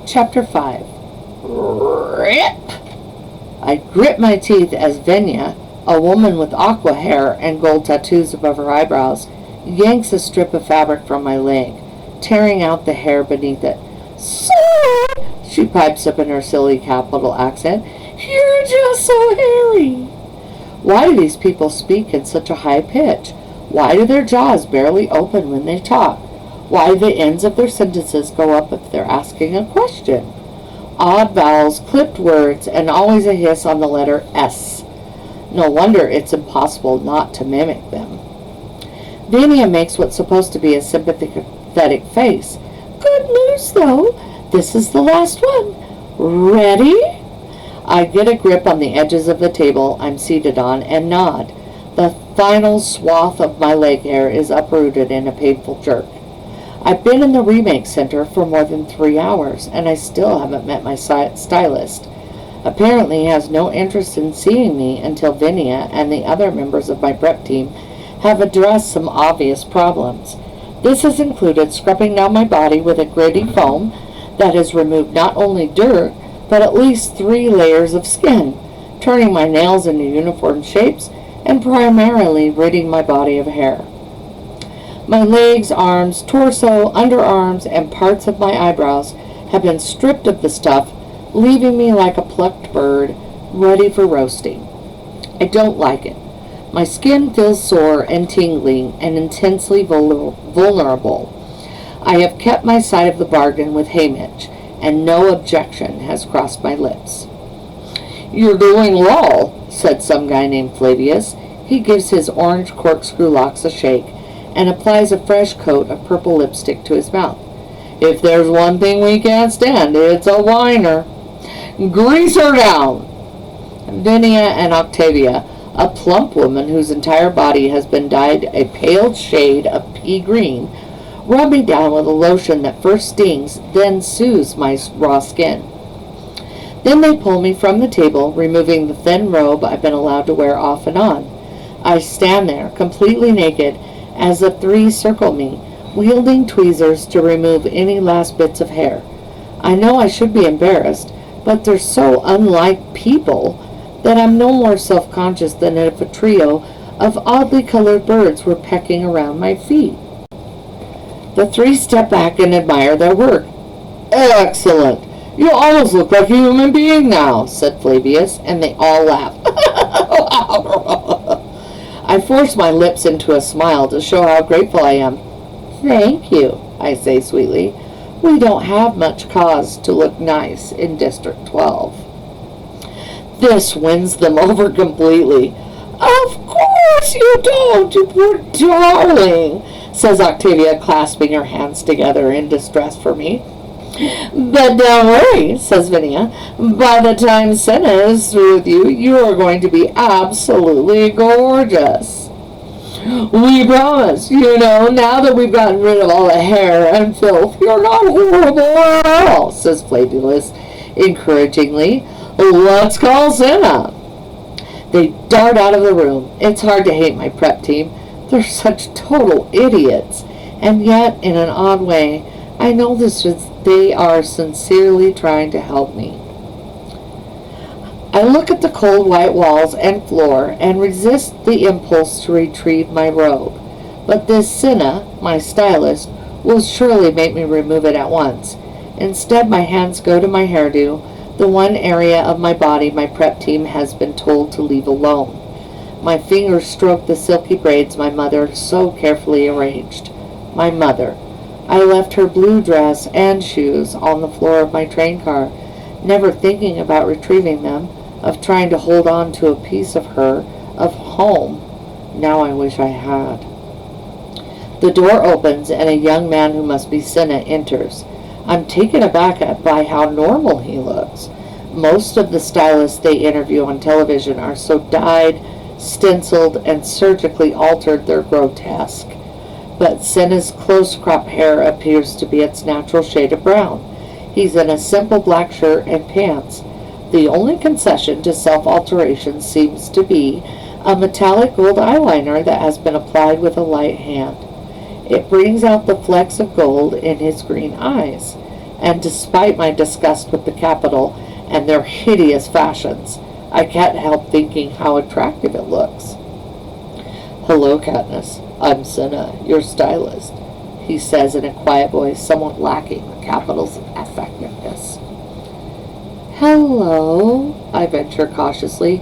Chapter 5. Rip! I grit my teeth as Venya, a woman with aqua hair and gold tattoos above her eyebrows, yanks a strip of fabric from my leg, tearing out the hair beneath it. "Sorry," she pipes up in her silly capital accent. "You're just so hairy." Why do these people speak in such a high pitch? Why do their jaws barely open when they talk? Why do the ends of their sentences go up if they're asking a question? Odd vowels, clipped words, and always a hiss on the letter S. No wonder it's impossible not to mimic them. Vania makes what's supposed to be a sympathetic face. "Good news, though. This is the last one. Ready?" I get a grip on the edges of the table I'm seated on and nod. The final swath of my leg hair is uprooted in a painful jerk. I've been in the remake center for more than 3 hours, and I still haven't met my stylist. Apparently he has no interest in seeing me until Vinia and the other members of my prep team have addressed some obvious problems. This has included scrubbing down my body with a gritty foam that has removed not only dirt, but at least 3 layers of skin, turning my nails into uniform shapes, and primarily ridding my body of hair. My legs, arms, torso, underarms, and parts of my eyebrows have been stripped of the stuff, leaving me like a plucked bird, ready for roasting. I don't like it. My skin feels sore and tingling and intensely vulnerable. I have kept my side of the bargain with Hamish, and no objection has crossed my lips. "You're doing well," said some guy named Flavius. He gives his orange corkscrew locks a shake and applies a fresh coat of purple lipstick to his mouth. "If there's one thing we can't stand, it's a whiner. Grease her down." Vinia and Octavia, a plump woman whose entire body has been dyed a pale shade of pea green, rub me down with a lotion that first stings, then soothes my raw skin. Then they pull me from the table, removing the thin robe I've been allowed to wear off and on. I stand there, completely naked, as the 3 circle me, wielding tweezers to remove any last bits of hair. I know I should be embarrassed, but they're so unlike people that I'm no more self-conscious than if a trio of oddly colored birds were pecking around my feet. The 3 step back and admire their work. "Excellent! You almost look like a human being now," said Flavius, and they all laugh. I force my lips into a smile to show how grateful I am. "Thank you," I say sweetly. "We don't have much cause to look nice in District 12. This wins them over completely. "Of course you don't, you poor darling," says Octavia, clasping her hands together in distress for me. "But don't worry," says Vinia. "By the time Cinna is through with you, you are going to be absolutely gorgeous." "We promise. Now that we've gotten rid of all the hair and filth, you're not horrible at all," says Flavius encouragingly. "Let's call Cinna." They dart out of the room. It's hard to hate my prep team. They're such total idiots. And yet, in an odd way, I know they are sincerely trying to help me. I look at the cold white walls and floor and resist the impulse to retrieve my robe. But this Cinna, my stylist, will surely make me remove it at once. Instead, my hands go to my hairdo, the one area of my body my prep team has been told to leave alone. My fingers stroke the silky braids my mother so carefully arranged. My mother. I left her blue dress and shoes on the floor of my train car, never thinking about retrieving them, of trying to hold on to a piece of her, of home. Now I wish I had. The door opens and a young man who must be Cinna enters. I'm taken aback by how normal he looks. Most of the stylists they interview on television are so dyed, stenciled, and surgically altered they're grotesque. But Cinna's close-cropped hair appears to be its natural shade of brown. He's in a simple black shirt and pants. The only concession to self-alteration seems to be a metallic gold eyeliner that has been applied with a light hand. It brings out the flecks of gold in his green eyes. and despite my disgust with the capital and their hideous fashions, I can't help thinking how attractive it looks. "Hello, Katniss. I'm Cinna, your stylist," he says in a quiet voice somewhat lacking the capital's effectiveness. "Hello," I venture cautiously.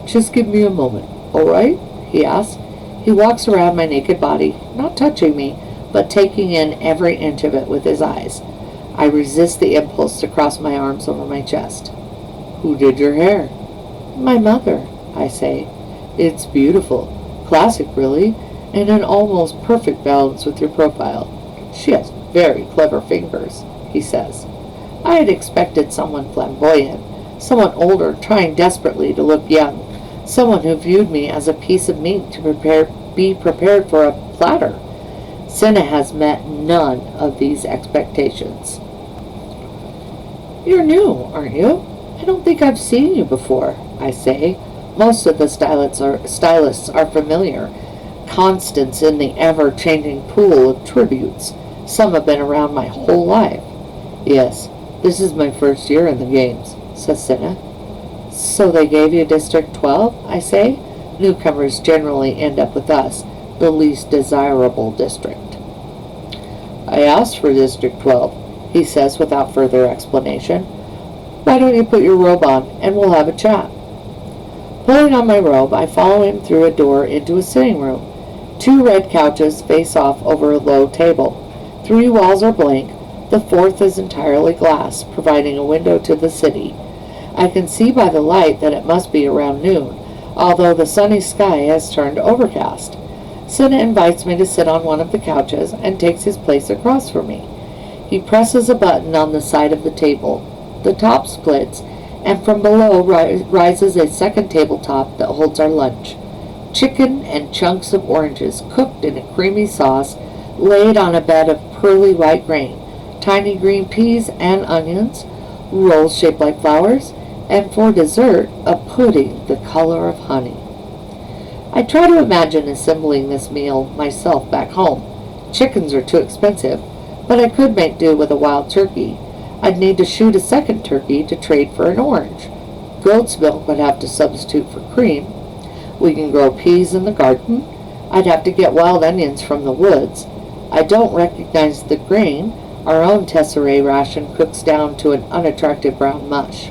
"Just give me a moment, all right?" he asks. He walks around my naked body, not touching me, but taking in every inch of it with his eyes. I resist the impulse to cross my arms over my chest. "Who did your hair?" "My mother," I say. "It's beautiful. Classic, really, and an almost perfect balance with your profile. She has very clever fingers," he says. I had expected someone flamboyant, someone older trying desperately to look young, someone who viewed me as a piece of meat to be prepared for a platter. Cinna has met none of these expectations. "You're new, aren't you? I don't think I've seen you before," I say. Most of the stylists are familiar, constants in the ever-changing pool of tributes. Some have been around my whole life. "Yes, this is my first year in the games," says Cinna. "So they gave you District 12, I say. Newcomers generally end up with us, the least desirable district." "I asked for District 12, he says without further explanation. "Why don't you put your robe on, and we'll have a chat?" Pulling on my robe, I follow him through a door into a sitting room. 2 red couches face off over a low table. 3 walls are blank. The 4th is entirely glass, providing a window to the city. I can see by the light that it must be around noon, although the sunny sky has turned overcast. Cinna invites me to sit on one of the couches and takes his place across from me. He presses a button on the side of the table. The top splits, and from below rises a second tabletop that holds our lunch. Chicken and chunks of oranges cooked in a creamy sauce laid on a bed of pearly white grain, tiny green peas and onions, rolls shaped like flowers, and for dessert, a pudding the color of honey. I try to imagine assembling this meal myself back home. Chickens are too expensive, but I could make do with a wild turkey. I'd need to shoot a second turkey to trade for an orange. Goat's milk would have to substitute for cream. We can grow peas in the garden. I'd have to get wild onions from the woods. I don't recognize the grain. Our own Tesserae ration cooks down to an unattractive brown mush.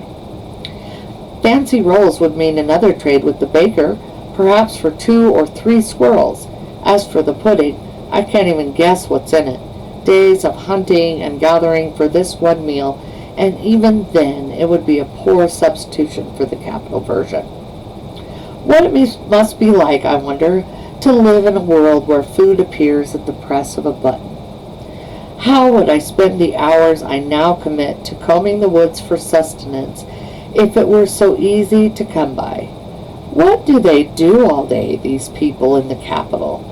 Fancy rolls would mean another trade with the baker, perhaps for 2 or 3 squirrels. As for the pudding, I can't even guess what's in it. Days of hunting and gathering for this one meal, and even then it would be a poor substitution for the capital version. What it must be like, I wonder, to live in a world where food appears at the press of a button. How would I spend the hours I now commit to combing the woods for sustenance if it were so easy to come by? What do they do all day, these people in the capital,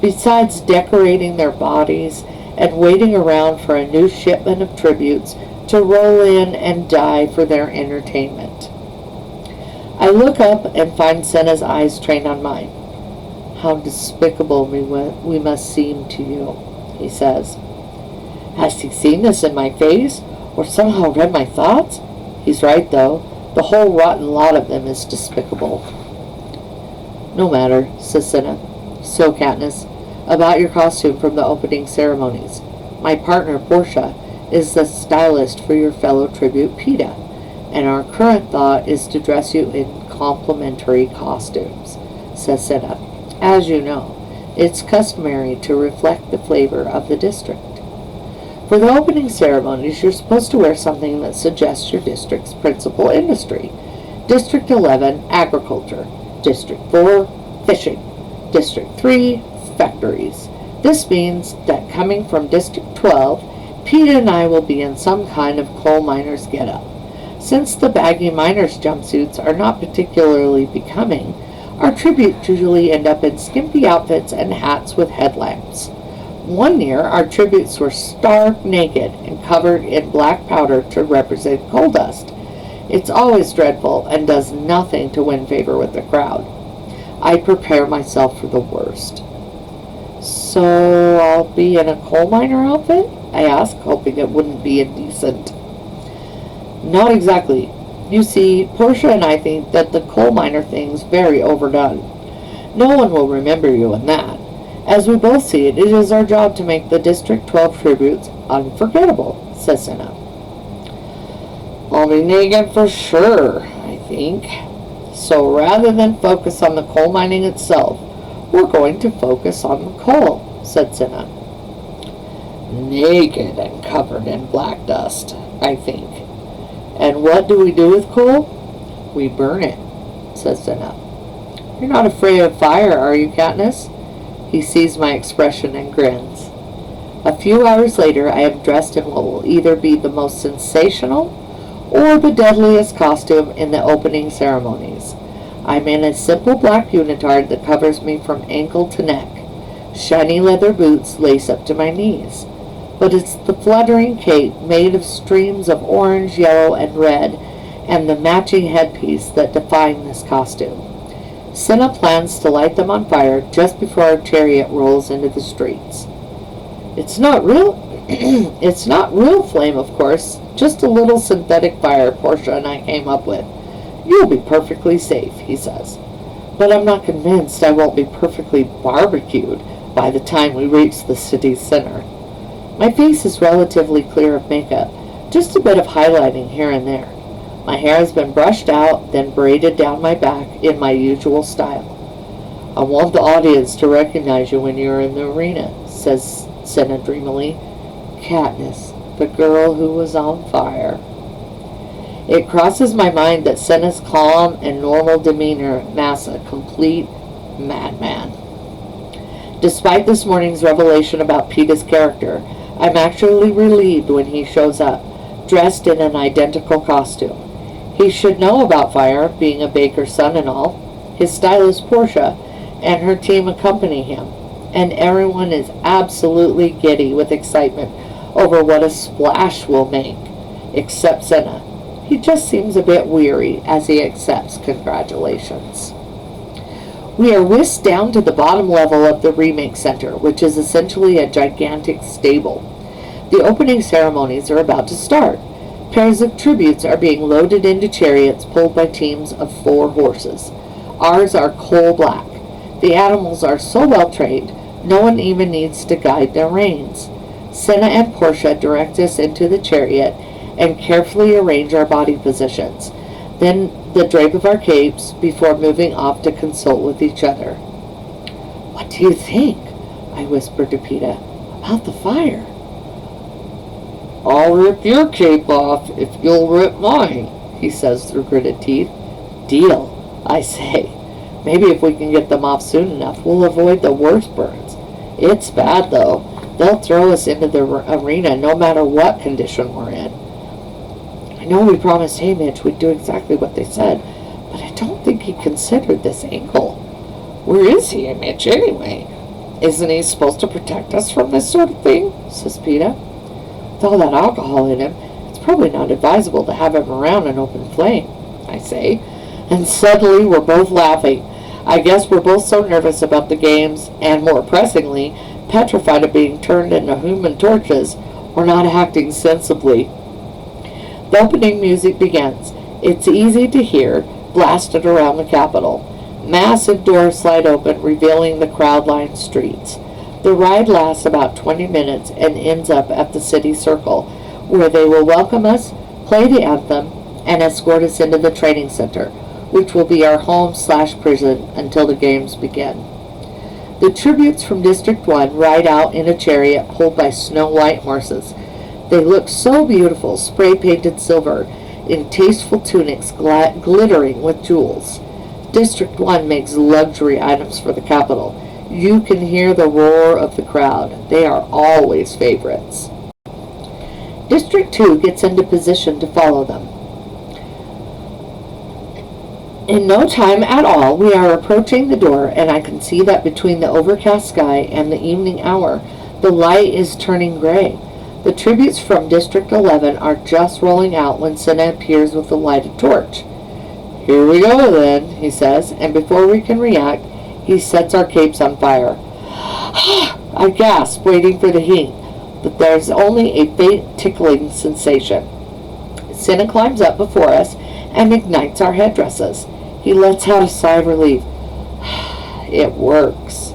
besides decorating their bodies and waiting around for a new shipment of tributes to roll in and die for their entertainment? I look up and find Cinna's eyes trained on mine. "How despicable we must seem to you," he says. Has he seen this in my face, or somehow read my thoughts? He's right, though. The whole rotten lot of them is despicable. "No matter," says Cinna. "So, Katniss, about your costume from the opening ceremonies. My partner, Portia, is the stylist for your fellow tribute, Peeta, and our current thought is to dress you in complimentary costumes," says Cinna. "As you know, it's customary to reflect the flavor of the district. For the opening ceremonies, you're supposed to wear something that suggests your district's principal industry. District 11, agriculture. District 4, fishing. District 3, factories. This means that coming from District 12, Peeta and I will be in some kind of coal miner's get-up. Since the baggy miner's jumpsuits are not particularly becoming, our tributes usually end up in skimpy outfits and hats with headlamps. One year, our tributes were stark naked and covered in black powder to represent coal dust. It's always dreadful and does nothing to win favor with the crowd. I prepare myself for the worst." "So I'll be in a coal miner outfit?" I asked, hoping it wouldn't be indecent. Not exactly. You see, Portia and I think that the coal miner thing's very overdone. No one will remember you in that. As we both see it, it is our job to make the District 12 tributes unforgettable, says Cinna. I'll be naked for sure, I think. So rather than focus on the coal mining itself, we're going to focus on the coal, said Cinna. Naked and covered in black dust, I think. And what do we do with coal? We burn it, says Cinna. You're not afraid of fire, are you, Katniss? He sees my expression and grins. A few hours later, I am dressed in what will either be the most sensational or the deadliest costume in the opening ceremonies. I'm in a simple black unitard that covers me from ankle to neck. Shiny leather boots lace up to my knees. But it's the fluttering cape made of streams of orange, yellow, and red, and the matching headpiece that define this costume. Cinna plans to light them on fire just before our chariot rolls into the streets. It's not real flame, of course, just a little synthetic fire Portia and I came up with. You'll be perfectly safe, he says. But I'm not convinced I won't be perfectly barbecued by the time we reach the city's center. My face is relatively clear of makeup, just a bit of highlighting here and there. My hair has been brushed out, then braided down my back in my usual style. I want the audience to recognize you when you're in the arena, says Cinna dreamily. Katniss, the girl who was on fire. It crosses my mind that Cinna's calm and normal demeanor masks a complete madman. Despite this morning's revelation about Peeta's character, I'm actually relieved when he shows up, dressed in an identical costume. He should know about fire, being a baker's son and all. His stylist Portia and her team accompany him, and everyone is absolutely giddy with excitement over what a splash will make, except Cinna. He just seems a bit weary as he accepts congratulations. We are whisked down to the bottom level of the Remake Center, which is essentially a gigantic stable. The opening ceremonies are about to start. Pairs of tributes are being loaded into chariots pulled by teams of 4 horses. Ours are coal black. The animals are so well trained, no one even needs to guide their reins. Cinna and Portia direct us into the chariot and carefully arrange our body positions, then the drape of our capes before moving off to consult with each other. What do you think? I whispered to Peeta. About the fire. I'll rip your cape off if you'll rip mine, he says through gritted teeth. Deal, I say. Maybe if we can get them off soon enough, we'll avoid the worst burns. It's bad, though. They'll throw us into the arena no matter what condition we're in. I know we promised Haymitch we'd do exactly what they said, but I don't think he considered this angle. Where is he, Haymitch, anyway? Isn't he supposed to protect us from this sort of thing? Says Peeta. With all that alcohol in him, it's probably not advisable to have him around an open flame, I say. And suddenly we're both laughing. I guess we're both so nervous about the games, and more pressingly, petrified of being turned into human torches, we're not acting sensibly. The opening music begins. It's easy to hear, blasted around the Capitol. Massive doors slide open, revealing the crowd-lined streets. The ride lasts about 20 minutes and ends up at the city circle, where they will welcome us, play the anthem, and escort us into the training center, which will be our home/prison until the games begin. The tributes from District 1 ride out in a chariot pulled by snow-white horses. They look so beautiful, spray-painted silver, in tasteful tunics glittering with jewels. District 1 makes luxury items for the Capitol. You can hear the roar of the crowd. They are always favorites. District 2 gets into position to follow them. In no time at all, we are approaching the door, and I can see that between the overcast sky and the evening hour, the light is turning gray. The tributes from District 11 are just rolling out when Cinna appears with a lighted torch. Here we go, then, he says, and before we can react, he sets our capes on fire. I gasp, waiting for the heat. but there's only a faint tickling sensation. Cinna climbs up before us and ignites our headdresses. He lets out a sigh of relief. It works.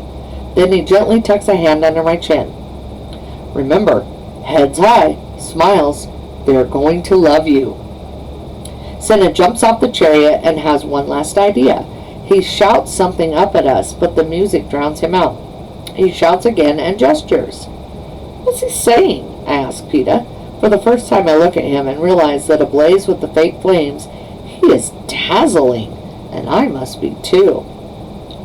Then he gently tucks a hand under my chin. Remember, heads high, smiles, they're going to love you. Cinna jumps off the chariot and has one last idea. He shouts something up at us, but the music drowns him out. He shouts again and gestures. What's he saying? I ask Peeta. For the first time I look at him and realize that ablaze with the fake flames, he is dazzling, and I must be too.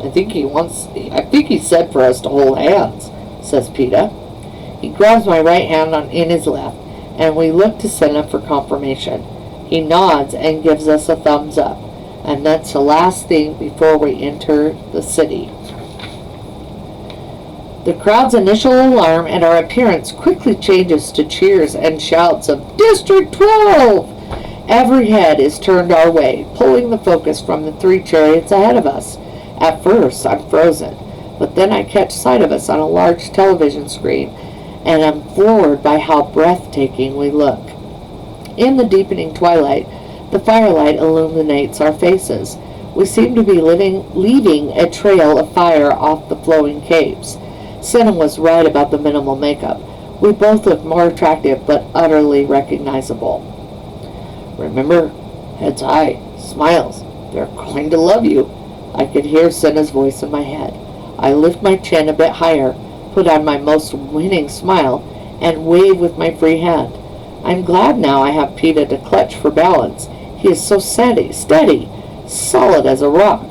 I think he said for us to hold hands, says Peeta. He grabs my right hand in his left, and we look to Cinna for confirmation. He nods and gives us a thumbs up, and that's the last thing before we enter the city. The crowd's initial alarm at our appearance quickly changes to cheers and shouts of District 12! Every head is turned our way, pulling the focus from the 3 chariots ahead of us. At first, I'm frozen, but then I catch sight of us on a large television screen, and I'm floored by how breathtaking we look. In the deepening twilight, the firelight illuminates our faces. We seem to be leaving a trail of fire off the flowing capes. Cinna was right about the minimal makeup. We both look more attractive, but utterly recognizable. Remember, heads high, smiles, they're going to love you. I could hear Cinna's voice in my head. I lift my chin a bit higher, put on my most winning smile, and wave with my free hand. I'm glad now I have Peeta to clutch for balance. He is so steady, solid as a rock.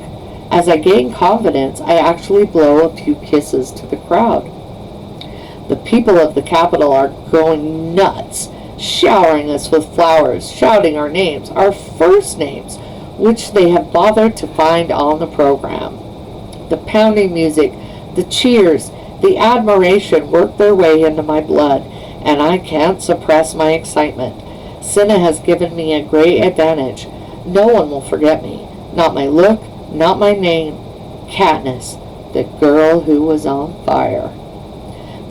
As I gain confidence, I actually blow a few kisses to the crowd. The people of the capital are going nuts, showering us with flowers, shouting our names, our first names, which they have bothered to find on the program. The pounding music, the cheers, the admiration work their way into my blood, and I can't suppress my excitement. Cinna has given me a great advantage. No one will forget me. Not my look, not my name. Katniss, the girl who was on fire.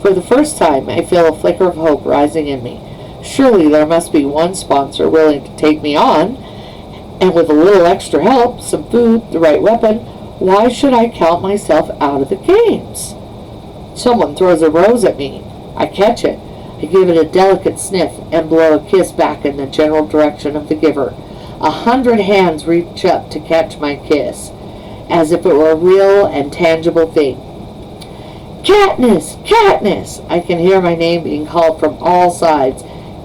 For the first time, I feel a flicker of hope rising in me. Surely there must be one sponsor willing to take me on, and with a little extra help, some food, the right weapon, why should I count myself out of the games? Someone throws a rose at me. I catch it. I give it a delicate sniff and blow a kiss back in the general direction of the giver. 100 hands reach up to catch my kiss, as if it were a real and tangible thing. Katniss! Katniss! I can hear my name being called from all sides.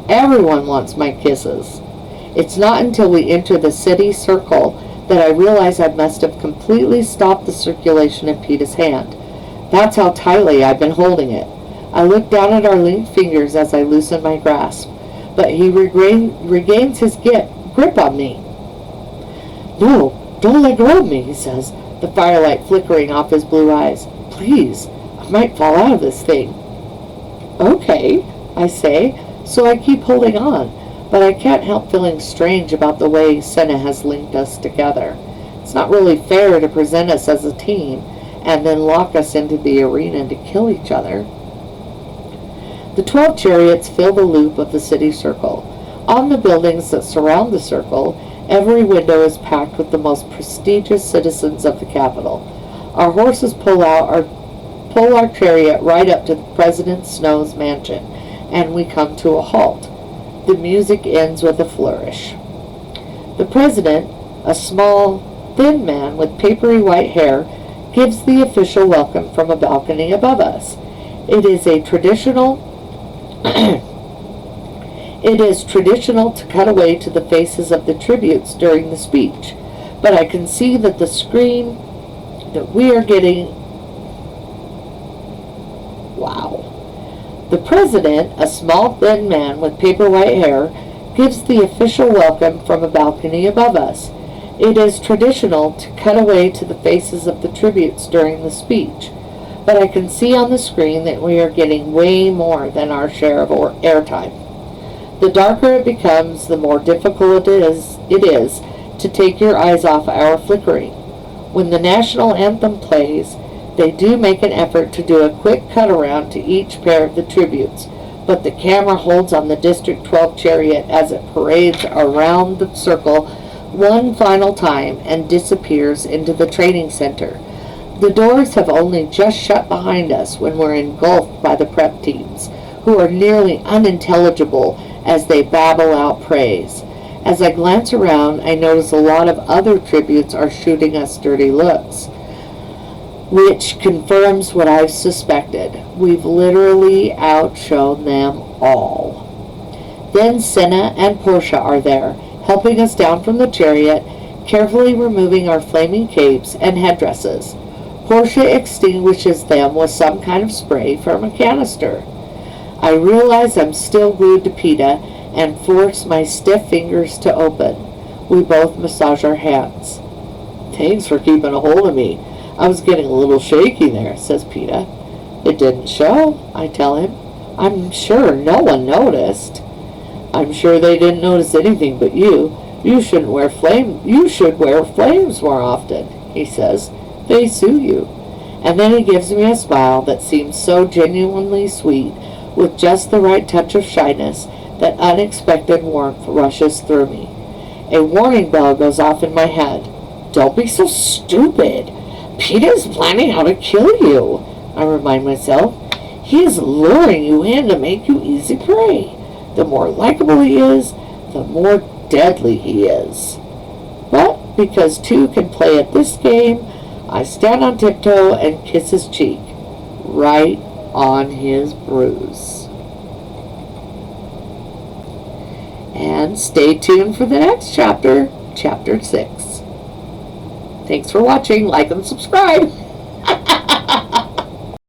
Everyone wants my kisses. It's not until we enter the city circle that I realize I must have completely stopped the circulation of Peeta's hand. That's how tightly I've been holding it. I look down at our linked fingers as I loosen my grasp, but he regains his grip on me. No, don't let go of me, he says, the firelight flickering off his blue eyes. Please, I might fall out of this thing. Okay, I say, so I keep holding on, but I can't help feeling strange about the way Cinna has linked us together. It's not really fair to present us as a team and then lock us into the arena to kill each other. The 12 chariots fill the loop of the city circle. On the buildings that surround the circle, every window is packed with the most prestigious citizens of the capital. Our horses pull our chariot right up to President Snow's mansion, and we come to a halt. The music ends with a flourish. The president, a small, thin man with papery white hair, gives the official welcome from a balcony above us. It is traditional to cut away to the faces of the tributes during the speech, but I can see that the screen that we are getting... Wow. The president, a small thin man with paper white hair, gives the official welcome from a balcony above us. It is traditional to cut away to the faces of the tributes during the speech, but I can see on the screen that we are getting way more than our share of airtime. The darker it becomes, the more difficult it is to take your eyes off our flickering. When the national anthem plays, they do make an effort to do a quick cut around to each pair of the tributes, but the camera holds on the District 12 chariot as it parades around the circle one final time and disappears into the training center. The doors have only just shut behind us when we're engulfed by the prep teams, who are nearly unintelligible as they babble out praise. As I glance around, I notice a lot of other tributes are shooting us dirty looks, which confirms what I've suspected. We've literally outshone them all. Then Cinna and Portia are there, helping us down from the chariot, carefully removing our flaming capes and headdresses. Portia extinguishes them with some kind of spray from a canister. I realize I'm still glued to Peta and force my stiff fingers to open. We both massage our hands. "Thanks for keeping a hold of me. I was getting a little shaky there," says Peta. "It didn't show," I tell him. "I'm sure no one noticed." "I'm sure they didn't notice anything but you. You should wear flames more often," he says. "They suit you." And then he gives me a smile that seems so genuinely sweet, with just the right touch of shyness, that unexpected warmth rushes through me. A warning bell goes off in my head. "Don't be so stupid. Peta is planning how to kill you," I remind myself. "He is luring you in to make you easy prey. The more likable he is, the more deadly he is." But because two can play at this game, I stand on tiptoe and kiss his cheek, right on his bruise. And stay tuned for the next chapter, Chapter 6. Thanks for watching. Like and subscribe.